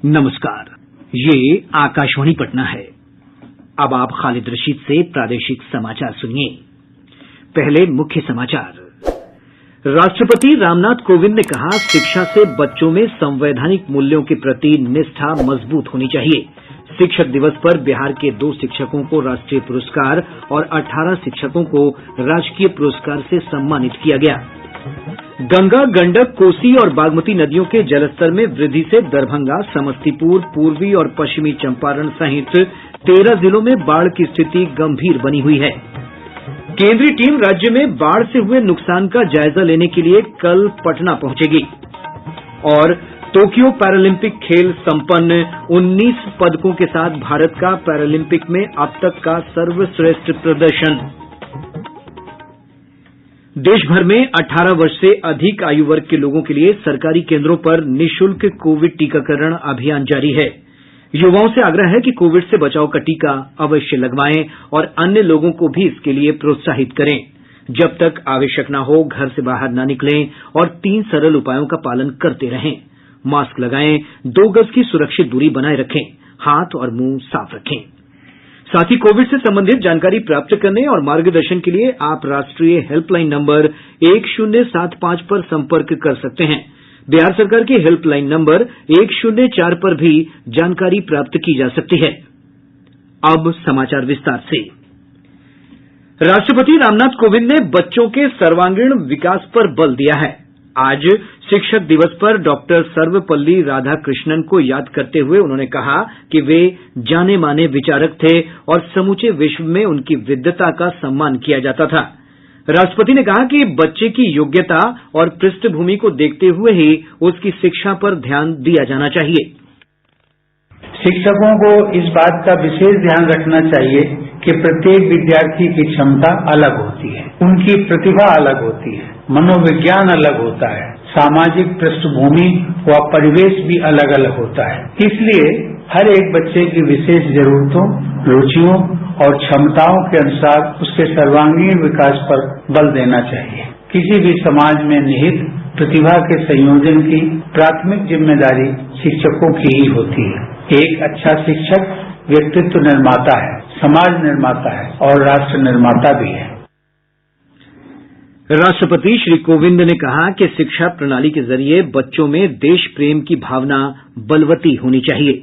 नमस्कार, ये आकाशवाणी पटना है। अब आप खालिद रशीद से प्रादेशिक समाचार सुनिए। पहले मुख्य समाचार। राष्ट्रपति रामनाथ कोविंद ने कहा, शिक्षा से बच्चों में संवैधानिक मूल्यों के प्रति निष्ठा मजबूत होनी चाहिए। शिक्षक दिवस पर बिहार के 2 शिक्षकों को राष्ट्रीय पुरस्कार और 18 शिक्षकों को राजकीय पुरस्कार से सम्मानित किया गया। गंगा, गंडक, कोसी और बागमती नदियों के जलस्तर में वृद्धि से दरभंगा, समस्तीपुर, पूर्वी और पश्चिमी चंपारण सहित 13 जिलों में बाढ़ की स्थिति गंभीर बनी हुई है। केंद्रीय टीम राज्य में बाढ़ से हुए नुकसान का जायजा लेने के लिए कल पटना पहुंचेगी। और टोक्यो पैरालंपिक खेल संपन्न, 19 पदकों के साथ भारत का पैरालंपिक में अब तक का सर्वश्रेष्ठ प्रदर्शन। देश भर में 18 वर्ष से अधिक आयु वर्ग के लोगों के लिए सरकारी केंद्रों पर निःशुल्क कोविड टीकाकरण अभियान जारी है। युवाओं से आग्रह है कि कोविड से बचाव का टीका अवश्य लगवाएं और अन्य लोगों को भी इसके लिए प्रोत्साहित करें। जब तक आवश्यक न हो, घर से बाहर न निकलें और 3 सरल उपायों का पालन करते रहें। मास्क लगाएं, 2 गज की सुरक्षित दूरी बनाए रखें, हाथ और मुंह साफ रखें। साथ ही कोविड से संबंधित जानकारी प्राप्त करने और मार्गदर्शन के लिए आप राष्ट्रीय हेल्पलाइन नंबर 1075 पर संपर्क कर सकते हैं। बिहार सरकार के हेल्पलाइन नंबर 104 पर भी जानकारी प्राप्त की जा सकती है। अब समाचार विस्तार से। राष्ट्रपति रामनाथ कोविंद ने बच्चों के सर्वांगीण विकास पर बल दिया है। आज शिक्षक दिवस पर डॉक्टर सर्वपल्ली राधाकृष्णन को याद करते हुए उन्होंने कहा कि वे जाने माने विचारक थे और समूचे विश्व में उनकी विद्वता का सम्मान किया जाता था। राष्ट्रपति ने कहा कि बच्चे की योग्यता और पृष्ठभूमि को देखते हुए ही उसकी शिक्षा पर ध्यान दिया जाना चाहिए। शिक्षकों को इस बात का विशेष ध्यान रखना चाहिए कि प्रत्येक विद्यार्थी की क्षमता अलग होती है, उनकी प्रतिभा अलग होती है, मनोविज्ञान अलग होता है, सामाजिक पृष्ठभूमि व परिवेश भी अलग अलग होता है। इसलिए हर एक बच्चे की विशेष जरूरतों, रुचियों और क्षमताओं के अनुसार उसके सर्वांगीण विकास पर बल देना चाहिए। किसी भी समाज में निहित प्रतिभा के संयोजन की प्राथमिक जिम्मेदारी शिक्षकों की ही होती है। एक अच्छा शिक्षक व्यक्तित्व निर्माता है, समाज निर्माता है और राष्ट्र निर्माता भी है। राष्ट्रपति श्री कोविंद ने कहा कि शिक्षा प्रणाली के जरिए बच्चों में देश प्रेम की भावना बलवती होनी चाहिए।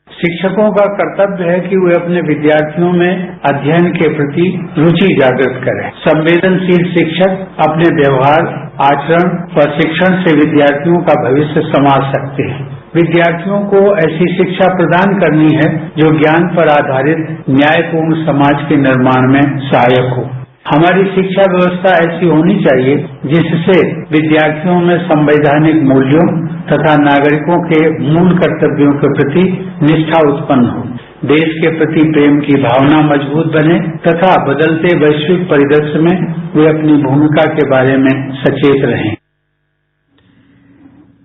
शिक्षकों का कर्तव्य है कि वे अपने विद्यार्थियों में अध्ययन के प्रति रुचि जागृत करें। संवेदनशील शिक्षक अपने व्यवहार, आचरण व शिक्षण से विद्यार्थियों का भविष्य संवार सकते हैं। विद्यार्थियों को ऐसी शिक्षा प्रदान करनी है जो ज्ञान पर आधारित न्यायपूर्ण समाज के निर्माण में सहायक हो। हमारी शिक्षा व्यवस्था ऐसी होनी चाहिए जिससे विद्यार्थियों में संवैधानिक मूल्यों तथा नागरिकों के मूल कर्तव्यों के प्रति निष्ठा उत्पन्न हो, देश के प्रति प्रेम की भावना मजबूत बने तथा बदलते वैश्विक परिदृश्य में वे अपनी भूमिका के बारे में सचेत रहें।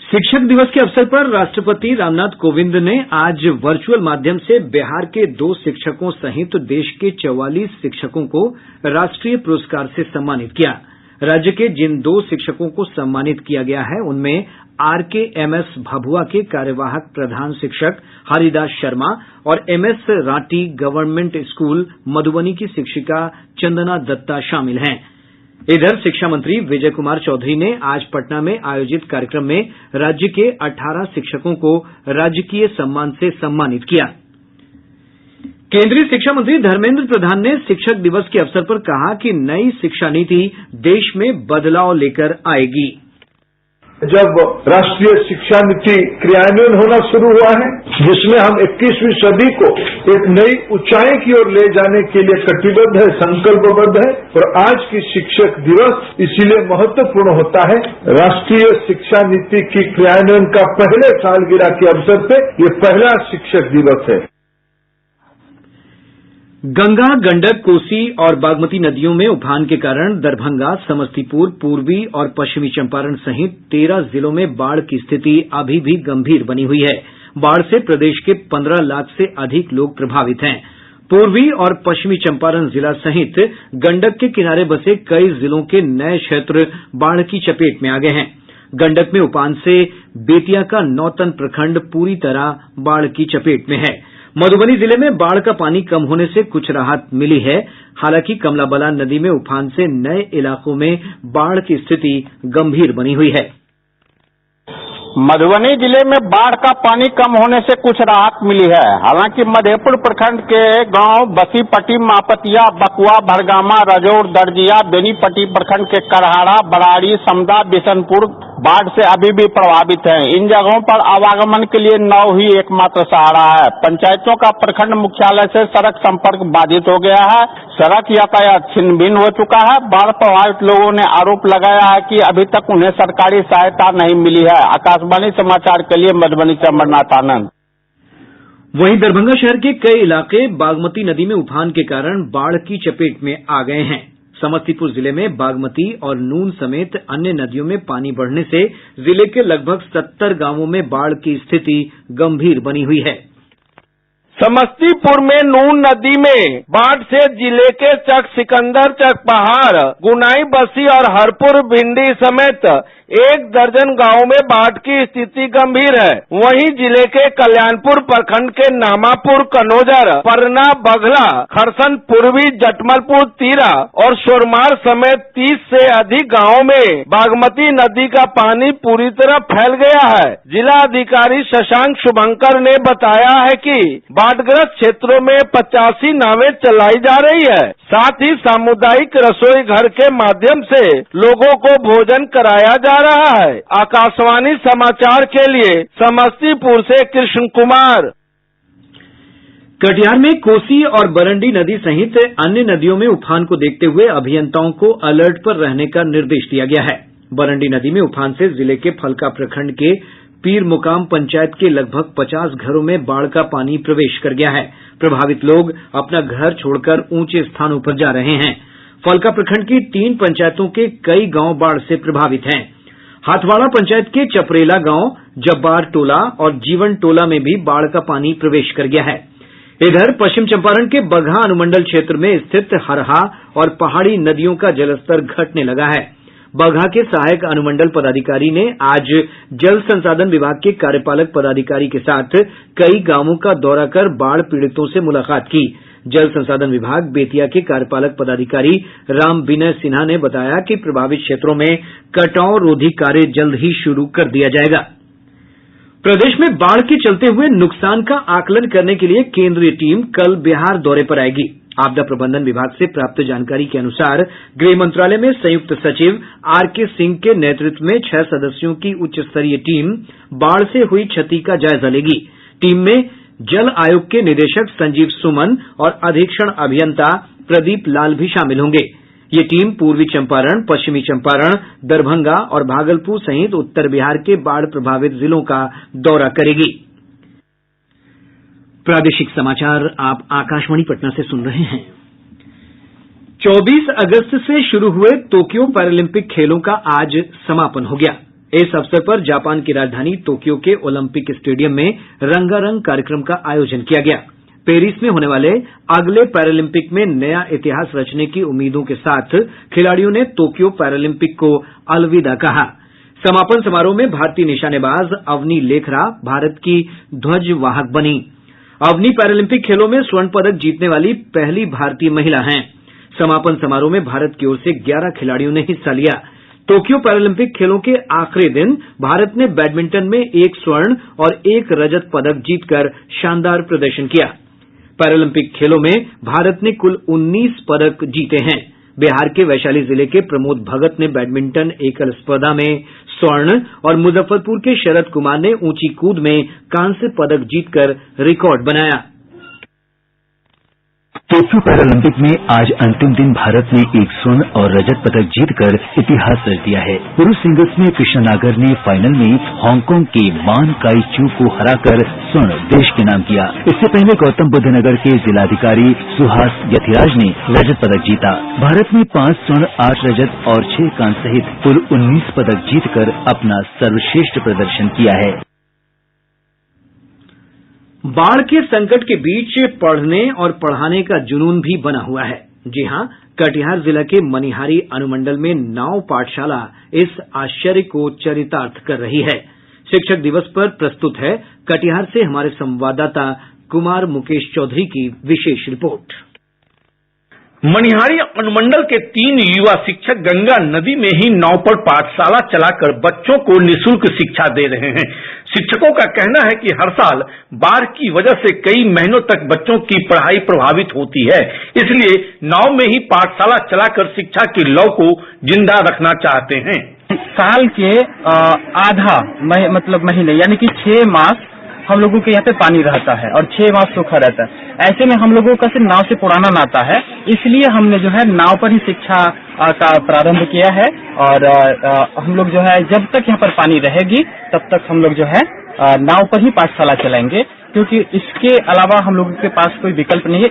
शिक्षक दिवस के अवसर पर राष्ट्रपति रामनाथ कोविंद ने आज वर्चुअल माध्यम से बिहार के 2 शिक्षकों सहित देश के 44 शिक्षकों को राष्ट्रीय पुरस्कार से सम्मानित किया। राज्य के जिन 2 शिक्षकों को सम्मानित किया गया है उनमें RKMS भभुआ के कार्यवाहक प्रधान शिक्षक हरिदास शर्मा और MS Rathi government school Madhubani की शिक्षिका चंदना दत्ता शामिल हैं। इधर शिक्षा मंत्री विजय कुमार चौधरी ने आज पटना में आयोजित कार्यक्रम में राज्य के 18 शिक्षकों को राजकीय सम्मान से सम्मानित किया। केंद्रीय शिक्षा मंत्री धर्मेंद्र प्रधान ने शिक्षक दिवस के अवसर पर कहा कि नई शिक्षा नीति देश में बदलाव लेकर आएगी। जब राष्ट्रीय शिक्षा नीति क्रियान्वयन होना शुरू हुआ है, जिसमें हम 21वीं सदी को एक नई ऊंचाई की ओर ले जाने के लिए कटिबद्ध है, संकल्पबद्ध है, और आज की शिक्षक दिवस इसीलिए महत्वपूर्ण होता है। राष्ट्रीय शिक्षा नीति की क्रियान्वयन का पहले सालगिरह के अवसर पे ये पहला शिक्षक दिवस है। गंगा, गंडक, कोसी और बागमती नदियों में उफान के कारण दरभंगा, समस्तीपुर, पूर्वी और पश्चिमी चंपारण सहित 13 जिलों में बाढ़ की स्थिति अभी भी गंभीर बनी हुई है। बाढ़ से प्रदेश के 15 लाख से अधिक लोग प्रभावित हैं। पूर्वी और पश्चिमी चंपारण जिला सहित गंडक के किनारे बसे कई जिलों के नये क्षेत्र बाढ़ की चपेट में आ गए हैं। गंडक में उफान से बेतिया का नौतन प्रखंड पूरी तरह बाढ़ की चपेट में है। मधुबनी जिले में बाढ़ का पानी कम होने से कुछ राहत मिली है। हालांकि कमला बलान नदी में उफान से नये इलाकों में बाढ़ की स्थिति गंभीर बनी हुई है। मधुबनी जिले में बाढ़ का पानी कम होने से कुछ राहत मिली है। हालांकि मधेपुर प्रखंड के गांव बसीपट्टी, मापतिया, बकुआ, भरगामा, रजौर, दर्जिया, बेनीपट्टी प्रखंड के करहाड़ा, बराड़ी, समदा, बिशनपुर बाढ़ से अभी भी प्रभावित हैं। इन जगहों पर आवागमन के लिए नाव ही एकमात्र सहारा है। पंचायतों का प्रखंड मुख्यालय से सड़क संपर्क बाधित हो गया है। सड़क यातायात छिन्न भिन्न हो चुका है। बाढ़ प्रभावित लोगों ने आरोप लगाया है कि अभी तक उन्हें सरकारी सहायता नहीं मिली है। आकाशवाणी समाचार के लिए मधुबनी से अमरनाथ आनंद। वहीं दरभंगा शहर के कई इलाके बागमती नदी में उफान के कारण बाढ़ की चपेट में आ गए हैं। समस्तीपुर जिले में बागमती और नून समेत अन्य नदियों में पानी बढ़ने से जिले के लगभग 70 गांवों में बाढ़ की स्थिति गंभीर बनी हुई है। समस्तीपुर में नून नदी में बाढ़ से जिले के चक सिकंदर, चक पहाड़, गुनाई बस्ती और हरपुर भिंडी समेत 1 दर्जन गांवों में बाढ़ की स्थिति गंभीर है। वहीं जिले के कल्याणपुर प्रखंड के नामापुर, कनौजर, परना, बघला, खरसन पूर्वी, जटमलपुर, तीरा और सोरमार समेत 30 से अधिक गांवों में बागमती नदी का पानी पूरी तरह फैल गया है। जिला अधिकारी शशांक शुभंकर ने बताया है कि बाढ़ग्रस्त क्षेत्रों में 85 नावें चलाई जा रही है। साथ ही सामुदायिक रसोई घर के माध्यम से लोगों को भोजन कराया जा रहा है। आकाशवाणी समाचार के लिए समस्तीपुर से कृष्ण कुमार। कटिहार में कोसी और बरंडी नदी सहित अन्य नदियों में उफान को देखते हुए अभियंताओं को अलर्ट पर रहने का निर्देश दिया गया है। बरंडी नदी में उफान से जिले के फलका प्रखंड के पीर मुकाम पंचायत के लगभग 50 घरों में बाढ़ का पानी प्रवेश कर गया है। प्रभावित लोग अपना घर छोड़कर ऊंचे स्थानों पर जा रहे हैं। फलका प्रखंड की 3 पंचायतों के कई गांव बाढ़ से प्रभावित हैं। हाथवाड़ा पंचायत के चपरेला गांव, जब्बार टोला और जीवन टोला में भी बाढ़ का पानी प्रवेश कर गया है। इधर पश्चिम चंपारण के बगहा अनुमंडल क्षेत्र में स्थित हरहा और पहाड़ी नदियों का जलस्तर घटने लगा है। बगहा के सहायक अनुमंडल पदाधिकारी ने आज जल संसाधन विभाग के कार्यपालक पदाधिकारी के साथ कई गांवों का दौरा कर बाढ़ पीड़ितों से मुलाकात की। जल संसाधन विभाग बेतिया के कार्यपालक पदाधिकारी राम विनय सिन्हा ने बताया कि प्रभावित क्षेत्रों में कटाव रोधी कार्य जल्द ही शुरू कर दिया जाएगा। प्रदेश में बाढ़ के चलते हुए नुकसान का आकलन करने के लिए केंद्रीय टीम कल बिहार दौरे पर आएगी। आपदा प्रबंधन विभाग से प्राप्त जानकारी के अनुसार गृह मंत्रालय में संयुक्त सचिव आरके सिंह के नेतृत्व में 6 सदस्यों की उच्च स्तरीय टीम बाढ़ से हुई क्षति का जायजा लेगी। टीम में जल आयोग के निदेशक संजीव सुमन और अधीक्षण अभियंता प्रदीप लाल भी शामिल होंगे। ये टीम पूर्वी चंपारण, पश्चिमी चंपारण, दरभंगा और भागलपुर सहित उत्तर बिहार के बाढ़ प्रभावित जिलों का दौरा करेगी। प्रादेशिक समाचार आप आकाशवाणी पटना से सुन रहे हैं। 24 अगस्त से शुरू हुए तोक्यो पैरालंपिक खेलों का आज समापन हो गया। इस अवसर पर जापान की राजधानी तोक्यो के ओलंपिक स्टेडियम में रंगारंग कार्यक्रम का आयोजन किया गया। पेरिस में होने वाले अगले पैरालंपिक में नया इतिहास रचने की उम्मीदों के साथ खिलाड़ियों ने तोक्यो पैरालंपिक को अलविदा कहा। समापन समारोह में भारतीय निशानेबाज अवनी लेखरा भारत की ध्वजवाहक बनी। अवनी पैरालंपिक खेलों में स्वर्ण पदक जीतने वाली पहली भारतीय महिला हैं। समापन समारोह में भारत की ओर से 11 खिलाड़ियों ने हिस्सा लिया। टोक्यो पैरालंपिक खेलों के आखिरी दिन भारत ने बैडमिंटन में 1 स्वर्ण और 1 रजत पदक जीतकर शानदार प्रदर्शन किया। पैरालंपिक खेलों में भारत ने कुल 19 पदक जीते हैं। बिहार के वैशाली जिले के प्रमोद भगत ने बैडमिंटन एकल स्पर्धा में स्वर्ण और मुजफ्फरपुर के शरद कुमार ने ऊंची कूद में कांस्य पदक जीतकर रिकॉर्ड बनाया। टोक्यो पैरालंपिक में आज अंतिम दिन भारत ने 1 स्वर्ण और रजत पदक जीतकर इतिहास रच दिया है। पुरुष सिंगल्स में कृष्ण नागर ने फाइनल में हांगकांग के मान काई चू को हराकर स्वर्ण देश के नाम किया। इससे पहले गौतम बुद्ध नगर के जिलाधिकारी सुहास यथिराज ने रजत पदक जीता। भारत ने 5 स्वर्ण, 8 रजत और 6 कांस्य सहित कुल 19 पदक जीतकर अपना सर्वश्रेष्ठ प्रदर्शन किया है। बाढ़ के संकट के बीच पढ़ने और पढ़ाने का जुनून भी बना हुआ है। जी हां, कटिहार जिला के मनिहारी अनुमंडल में नाव पाठशाला इस आश्चर्य को चरितार्थ कर रही है। शिक्षक दिवस पर प्रस्तुत है कटिहार से हमारे संवाददाता कुमार मुकेश चौधरी की विशेष रिपोर्ट। मनिहारी अनुमंडल के 3 युवा शिक्षक गंगा नदी में ही नाव पर पाठशाला चलाकर बच्चों को निःशुल्क शिक्षा दे रहे हैं। शिक्षकों का कहना है कि हर साल बाढ़ की वजह से कई महीनों तक बच्चों की पढ़ाई प्रभावित होती है, इसलिए नाव में ही पाठशाला चलाकर शिक्षा की लौ को जिंदा रखना चाहते हैं। साल के आधा महीने यानी कि 6 मास हम लोगों के यहाँ पे पानी रहता है और 6 मास सूखा रहता है। ऐसे में हम लोगों का सिर्फ नाव से पुराना नाता है, इसलिए हमने जो है नाव पर ही शिक्षा का प्रारंभ किया है। और हम लोग जो है जब तक यहाँ पर पानी रहेगी तब तक हम लोग जो है नाव पर ही पाठशाला चलाएंगे, क्योंकि इसके अलावा हम लोगों के पास कोई विकल्प नहीं है।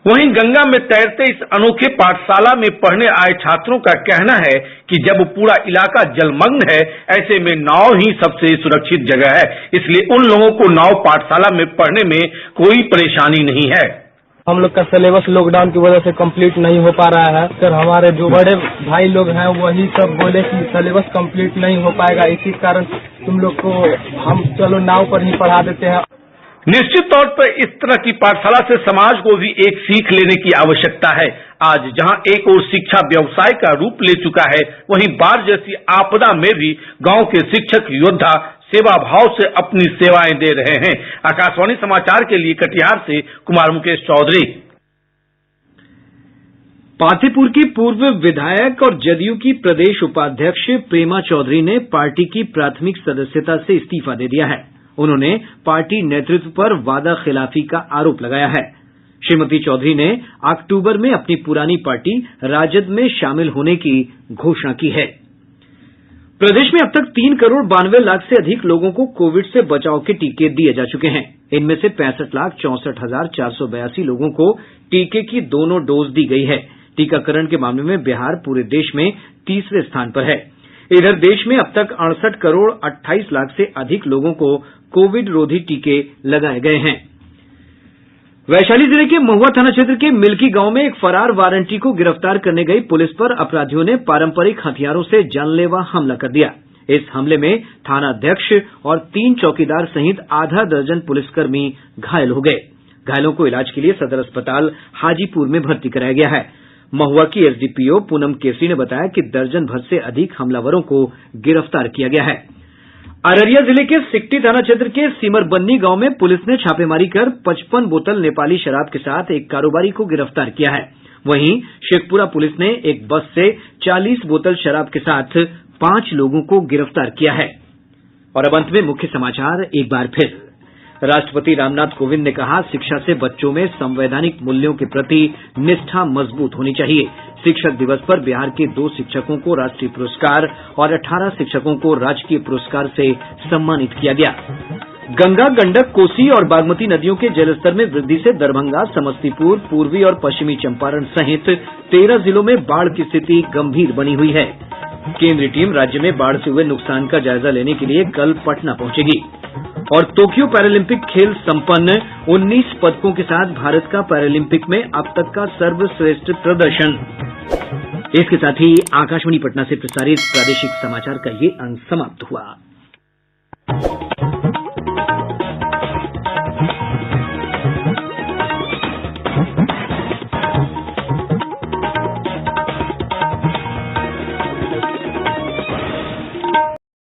वहीं गंगा में तैरते इस अनोखे पाठशाला में पढ़ने आए छात्रों का कहना है कि जब पूरा इलाका जलमग्न है, ऐसे में नाव ही सबसे सुरक्षित जगह है, इसलिए उन लोगों को नाव पाठशाला में पढ़ने में कोई परेशानी नहीं है। हम लोग का सिलेबस लॉकडाउन की वजह से कंप्लीट नहीं हो पा रहा है, सर हमारे जो बड़े भाई लोग हैं वही सब बोले कि सिलेबस कंप्लीट नहीं हो पाएगा, इसी कारण तुम लोग को हम चलो नाव पर ही पढ़ा देते हैं। निश्चित तौर पर इस तरह की पाठशाला से समाज को भी एक सीख लेने की आवश्यकता है। आज जहां एक ओर शिक्षा व्यवसाय का रूप ले चुका है, वहीं बाढ़ जैसी आपदा में भी गांव के शिक्षक योद्धा सेवा भाव से अपनी सेवाएं दे रहे हैं। आकाशवाणी समाचार के लिए कटिहार से कुमार मुकेश चौधरी। पातेपुर की पूर्व विधायक और जदयू की प्रदेश उपाध्यक्ष प्रेमा चौधरी ने पार्टी की प्राथमिक सदस्यता से इस्तीफा दे दिया है। उन्होंने पार्टी नेतृत्व पर वादा खिलाफी का आरोप लगाया है। श्रीमती चौधरी ने अक्टूबर में अपनी पुरानी पार्टी राजद में शामिल होने की घोषणा की है। प्रदेश में अब तक 3 करोड़ 92 लाख से अधिक लोगों को कोविड से बचाव के टीके दिए जा चुके हैं। इनमें से 65,64,482 लोगों को टीके की दोनों डोज दी गई है। टीकाकरण के मामले में बिहार पूरे देश में तीसरे स्थान पर है। इधर देश में अब तक 68 करोड़ 28 लाख से अधिक लोगों को कोविड रोधी टीके लगाए गए हैं। वैशाली जिले के महुआ थाना क्षेत्र के मिल्की गांव में एक फरार वारंटी को गिरफ्तार करने गई पुलिस पर अपराधियों ने पारंपरिक हथियारों से जानलेवा हमला कर दिया। इस हमले में थानाध्यक्ष और 3 चौकीदार सहित आधा दर्जन पुलिसकर्मी घायल हो गए। घायलों को इलाज के लिए सदर अस्पताल हाजीपुर में भर्ती कराया गया है। महुआ की एसडीपीओ पूनम केसरी ने बताया कि दर्जन भर से अधिक हमलावरों को गिरफ्तार किया गया है। अररिया जिले के सिकटी थाना क्षेत्र के सिमरबन्नी गांव में पुलिस ने छापेमारी कर 55 बोतल नेपाली शराब के साथ एक कारोबारी को गिरफ्तार किया है। वहीं शेखपुरा पुलिस ने एक बस से 40 बोतल शराब के साथ 5 लोगों को गिरफ्तार किया है। और अब अंत में मुख्य समाचार एक बार फिर। राष्ट्रपति रामनाथ कोविंद ने कहा, शिक्षा से बच्चों में संवैधानिक मूल्यों के प्रति निष्ठा मजबूत होनी चाहिए। शिक्षक दिवस पर बिहार के 2 शिक्षकों को राष्ट्रीय पुरस्कार और 18 शिक्षकों को राजकीय पुरस्कार से सम्मानित किया गया। गंगा, गंडक, कोसी और बागमती नदियों के जलस्तर में वृद्धि से दरभंगा, समस्तीपुर, पूर्वी और पश्चिमी चंपारण सहित 13 जिलों में बाढ़ की स्थिति गंभीर बनी हुई है। केंद्रीय टीम राज्य में बाढ़ से हुए नुकसान का जायजा लेने के लिए कल पटना पहुंचेगी। और टोक्यो पैरालंपिक खेल संपन्न, 19 पदकों के साथ भारत का पैरालंपिक में अब तक का सर्वश्रेष्ठ प्रदर्शन। इसके साथ ही आकाशवाणी पटना से प्रसारित प्रादेशिक समाचार का ये अंक समाप्त हुआ।